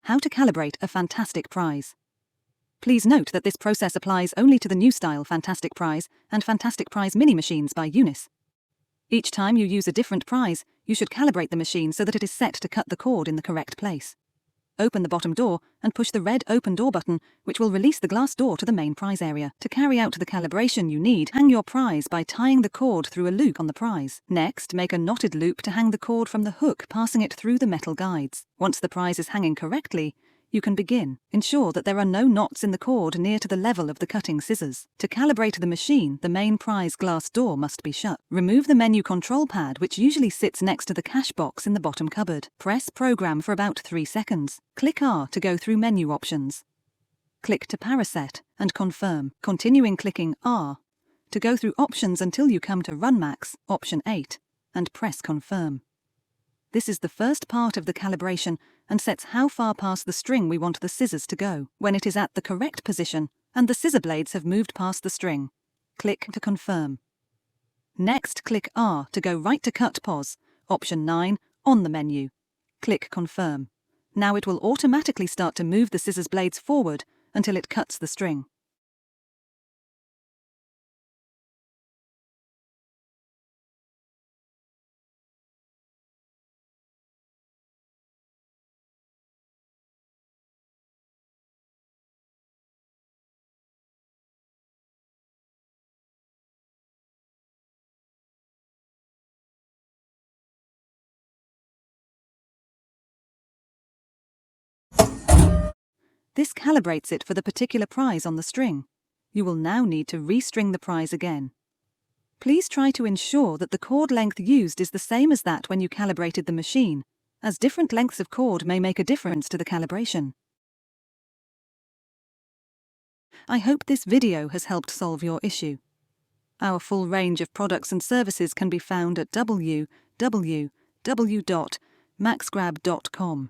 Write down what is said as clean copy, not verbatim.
How to calibrate a fantastic prize. Please note that this process applies only to the new style Fantastic Prize and Fantastic Prize mini machines by UNIS. Each time you use a different prize, you should calibrate the machine so that it is set to cut the cord in the correct place. Open the bottom door and push the red Open Door button, which will release the glass door to the main prize area. To carry out the calibration you need, hang your prize by tying the cord through a loop on the prize. Next, make a knotted loop to hang the cord from the hook, passing it through the metal guides. Once the prize is hanging correctly, you can begin. Ensure that there are no knots in the cord near to the level of the cutting scissors. To calibrate the machine, the main prize glass door must be shut. Remove the menu control pad, which usually sits next to the cash box in the bottom cupboard. Press Program for about 3 seconds. Click R to go through menu options. Click to paraset and confirm, continuing clicking R to go through options until you come to Run Max, option 8, and press Confirm. This is the first part of the calibration and sets how far past the string we want the scissors to go. When it is at the correct position and the scissor blades have moved past the string, click to confirm. Next, click R to go right to cut pause, option 9, on the menu. Click Confirm. Now it will automatically start to move the scissors blades forward until it cuts the string. This calibrates it for the particular prize on the string. You will now need to restring the prize again. Please try to ensure that the cord length used is the same as that when you calibrated the machine, as different lengths of cord may make a difference to the calibration. I hope this video has helped solve your issue. Our full range of products and services can be found at www.maxgrab.com.